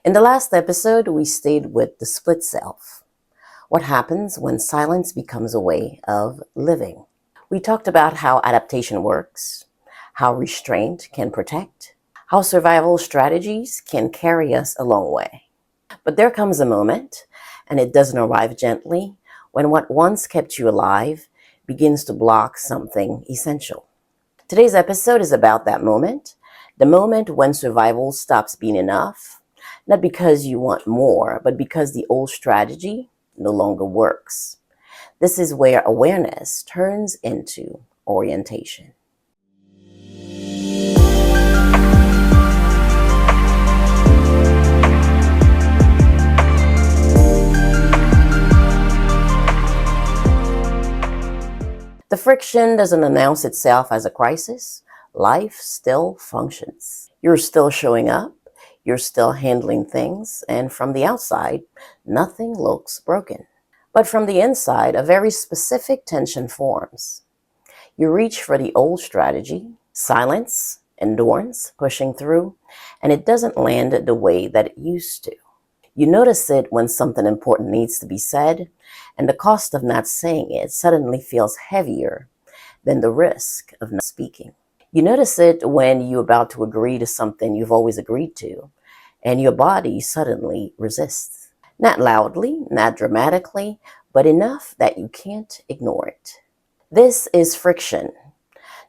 In the last episode, we stayed with the split self. What happens when silence becomes a way of living? We talked about how adaptation works, how restraint can protect, how survival strategies can carry us a long way. But there comes a moment, and it doesn't arrive gently, when what once kept you alive begins to block something essential. Today's episode is about that moment, the moment when survival stops being enough, not because you want more, but because the old strategy no longer works. This is where awareness turns into orientation. The friction doesn't announce itself as a crisis. Life still functions. You're still showing up, you're still handling things, and from the outside, nothing looks broken. But from the inside, a very specific tension forms. You reach for the old strategy, silence, endurance, pushing through, and it doesn't land the way that it used to. You notice it when something important needs to be said, and the cost of not saying it suddenly feels heavier than the risk of not speaking. You notice it when you're about to agree to something you've always agreed to, and your body suddenly resists. Not loudly, not dramatically, but enough that you can't ignore it. This is friction,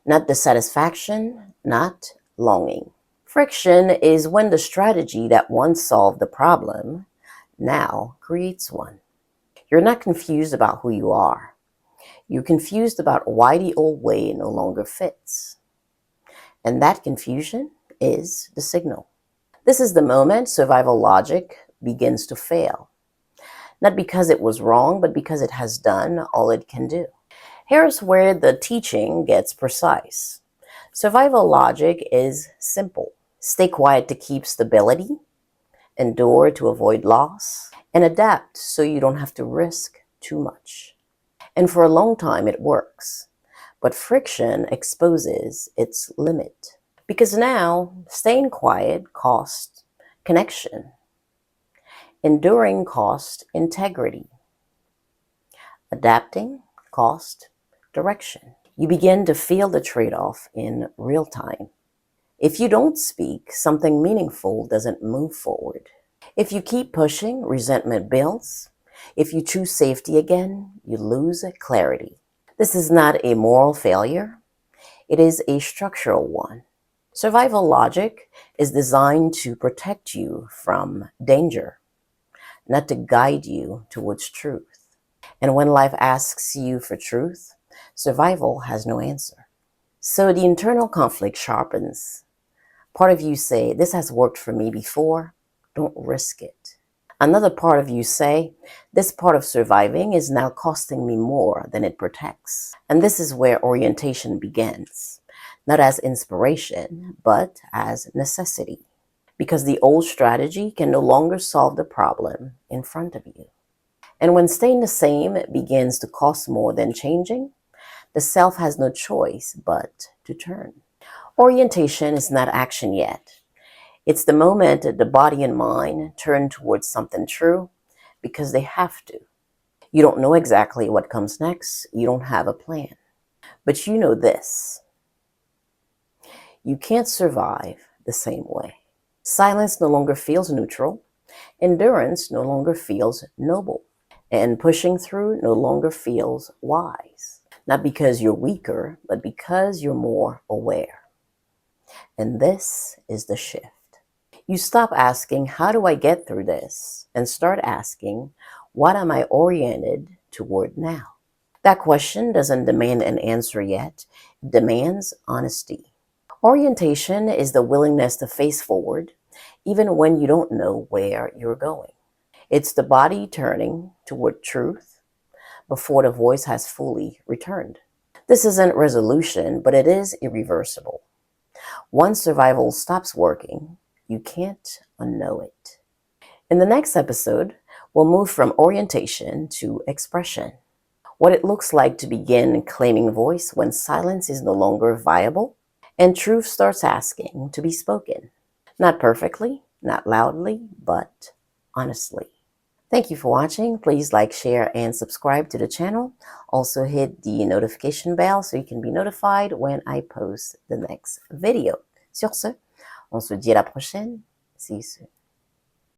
not dissatisfaction, not longing. Friction is when the strategy that once solved the problem now creates one. You're not confused about who you are. You're confused about why the old way no longer fits. And that confusion is the signal. This is the moment survival logic begins to fail. Not because it was wrong, but because it has done all it can do. Here's where the teaching gets precise. Survival logic is simple. Stay quiet to keep stability, endure to avoid loss, and adapt so you don't have to risk too much. And for a long time it works, but friction exposes its limit. Because now, staying quiet costs connection. Enduring costs integrity. Adapting costs direction. You begin to feel the trade-off in real time. If you don't speak, something meaningful doesn't move forward. If you keep pushing, resentment builds. If you choose safety again, you lose clarity. This is not a moral failure. It is a structural one. Survival logic is designed to protect you from danger, not to guide you towards truth. And when life asks you for truth, survival has no answer. So the internal conflict sharpens. Part of you say, this has worked for me before, don't risk it. Another part of you say, this part of surviving is now costing me more than it protects. And this is where orientation begins, not as inspiration, but as necessity. Because the old strategy can no longer solve the problem in front of you. And when staying the same begins to cost more than changing, the self has no choice but to turn. Orientation is not action yet. It's the moment that the body and mind turn towards something true because they have to. You don't know exactly what comes next. You don't have a plan. But you know this. You can't survive the same way. Silence no longer feels neutral. Endurance no longer feels noble. And pushing through no longer feels wise. Not because you're weaker, but because you're more aware. And this is the shift. You stop asking, how do I get through this? And start asking, what am I oriented toward now? That question doesn't demand an answer yet. It demands honesty. Orientation is the willingness to face forward, even when you don't know where you're going. It's the body turning toward truth before the voice has fully returned. This isn't resolution, but it is irreversible. Once survival stops working, you can't unknow it. In the next episode, we'll move from orientation to expression. What it looks like to begin claiming voice when silence is no longer viable and truth starts asking to be spoken. Not perfectly, not loudly, but honestly. Thank you for watching. Please like, share, and subscribe to the channel. Also hit the notification bell so you can be notified when I post the next video. Sur ce, on se dit à la prochaine. See you soon.